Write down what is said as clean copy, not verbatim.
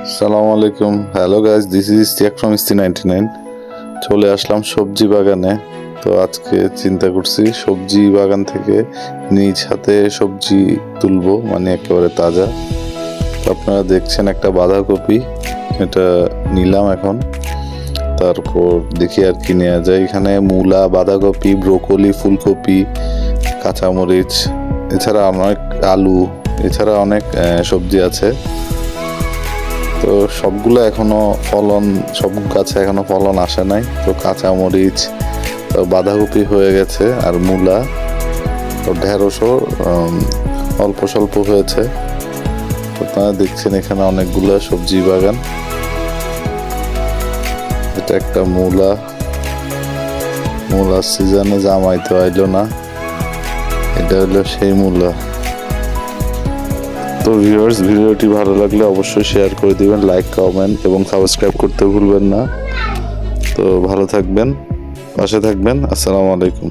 আসসালামু আলাইকুম। Hello guys, this is tech from ST99। চলে আসলাম সবজি বাগানে। তো আজকে চিন্তা করছি সবজি বাগান থেকে নিজ হাতে সবজি তুলবো, মানে একেবারে তাজা। তো আপনারা দেখছেন একটা বাঁধাকপি, এটা নিলাম এখন। তারপর দেখি আর কি নেওয়া যায়। এখানে মূলা, বাঁধাকপি, ব্রোকলি, ফুলকপি, কাঁচামরিচ, এছাড়া অনেক আলু, এছাড়া অনেক সবজি আছে। তো সবগুলো এখনো ফলন, সব গাছে এখনো ফলন আসে নাই। তো কাঁচামরিচ, বাঁধাকপি হয়ে গেছে, আর মূলা, ঢেঁড়সও অল্প স্বল্প হয়েছে। আপনারা দেখছেন এখানে অনেকগুলো সবজি বাগান। এটা একটা মূলার সিজনে জামাই তো আইলো না, এটা হলো সেই মূলা। তো ভিউয়ার্স, ভিডিওটি ভালো লাগলে অবশ্যই শেয়ার করে দিবেন, লাইক, কমেন্ট এবং সাবস্ক্রাইব করতে ভুলবেন না। তো ভালো থাকবেন, পাশে থাকবেন। আসসালামু আলাইকুম।